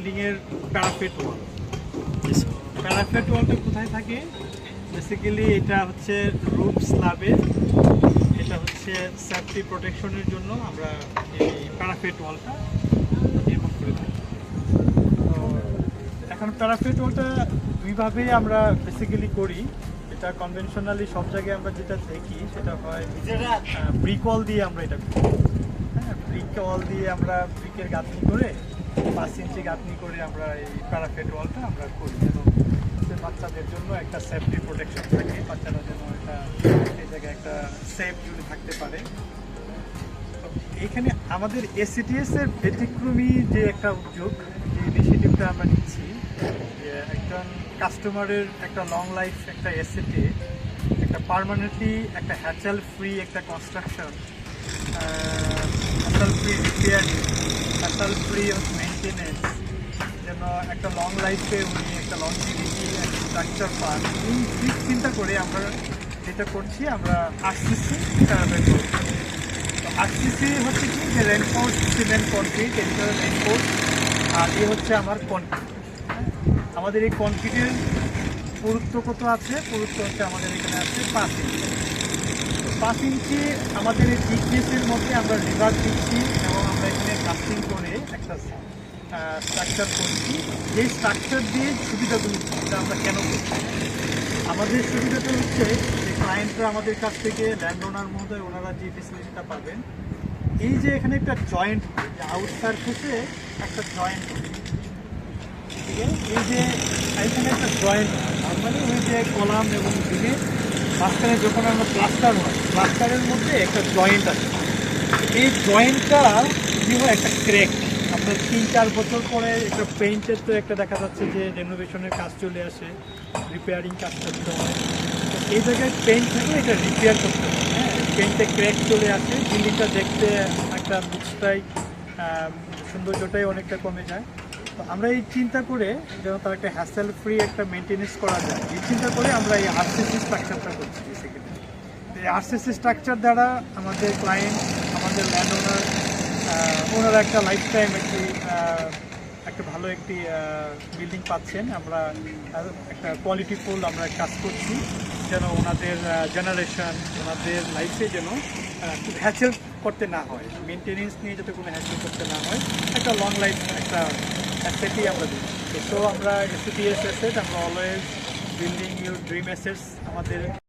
বিল্ডিংয়ের প্যারাপেট ওয়াল। প্যারাপেট ওয়ালটা কোথায় থাকে? বেসিক্যালি এটা হচ্ছে রুফ স্ল্যাবের, এটা হচ্ছে সেফটি প্রোটেকশনের জন্য আমরা এই প্যারাপেট ওয়ালটা নির্মাণ করে থাকি। তো এখন প্যারাপেট ওয়ালটা দুইভাবেই আমরা বেসিক্যালি করি। এটা কনভেনশনালি সব জায়গায় আমরা যেটা দেখি সেটা হয় ব্রিক ওয়াল দিয়ে আমরা এটা করি। হ্যাঁ, ব্রিক ওয়াল দিয়ে আমরা ব্রিকের গাঁথনি করে 5 ইঞ্চি গাঁথনি করে আমরা এই প্যারাপেট ওয়ালটা আমরা করি, যেন বাচ্চাদের জন্য একটা সেফটি প্রোটেকশন থাকে, বাচ্চারা যেন এটা এই জায়গায় একটা সেফ জোনে থাকতে পারে। তো এইখানে আমাদের এসিটিএস এর ব্যতিক্রমী যে একটা উদ্যোগ, যে ইনিশিয়েটিভটা আমরা নিচ্ছি, যে একজন কাস্টমারের একটা লং লাইফ একটা এসিটি, একটা পার্মানেন্টলি একটা হ্যাচেল ফ্রি একটা construction, hassle free repair, hassle free maintenance, যেন একটা লং লাইফে উনি একটা লংজিভিটি স্ট্রাকচার পান, এই দিক চিন্তা করে আমরা যেটা করছি, আমরা আরসিসি ব্যবহার করছি। তো আরসিসি হচ্ছে কি, যে রেনফোর্স সিমেন্ট কনক্রিট, এটা রেনফোর্স, আর এই হচ্ছে আমার কনক্রিট। আমাদের এই কনক্রিটের পুরুত্ব কত আছে? পুরুত্ব হচ্ছে আমাদের এখানে আছে 5 ইঞ্চি। 5 ইঞ্চি আমাদের এই থিকনেসের মধ্যে আমরা রিভার দিচ্ছি এবং আমরা এখানে কাস্টিং করে একটা স্ট্রাকচার করছি। এই স্ট্রাকচার দিয়ে সুবিধাগুলো এটা আমরা কেন করছি? আমাদের সুবিধাটা হচ্ছে যে ক্লায়েন্টরা আমাদের কাছ থেকে, ল্যান্ড ওনার মহোদয়, ওনারা যে ফেসিলিটিটা পাবেন, এই যে এখানে একটা জয়েন্ট, আউট সারফেসে একটা জয়েন্ট, এই যে এখানে একটা জয়েন্ট, মানে ওই যে কলাম এবং বিমের মাঝখানে যখন আমরা প্লাস্টার হয়, প্লাস্টারের মধ্যে একটা জয়েন্ট আছে। এই জয়েন্টটা কি হয়, একটা ক্র্যাক। আপনার 3-4 বছর পরে একটা পেইন্টের তো একটা দেখা যাচ্ছে যে রেনোভেশনের কাজ চলে আসে, রিপেয়ারিং কাজ করতে হয়। তো এই জায়গায় পেইন্ট থেকে এটা রিপেয়ার করতে হয়। হ্যাঁ, পেইন্টে ক্র্যাক চলে আসে, বিল্ডিংটা দেখতে একটা লুকসটাই, সৌন্দর্যটাই অনেকটা কমে যায়। তো আমরা এই চিন্তা করে যেন তার একটা হ্যাসেল ফ্রি একটা মেনটেনেন্স করা যায়, এই চিন্তা করে আমরা এই আরসিসি স্ট্রাকচারটা করছি। বেসিক্যালি এই আরসিসি স্ট্রাকচার দ্বারা আমাদের ক্লায়েন্ট, আমাদের ল্যান্ড ওনার, ওনারা একটা লাইফ টাইম একটা ভালো একটি বিল্ডিং পাচ্ছেন। আমরা একটা কোয়ালিটিফুল আমরা কাজ করছি, যেন ওনাদের জেনারেশন, ওনাদের লাইফে যেন খুব হ্যাচেল করতে না হয়, মেনটেনেন্স নিয়ে যাতে কোনো হ্যাচেল করতে না হয়, একটা লং লাইফ একটা অ্যাসেটই আমরা দিচ্ছি। তো আমরা এসিটিএস অ্যাসেট, আমরা always building your dream assets আমাদের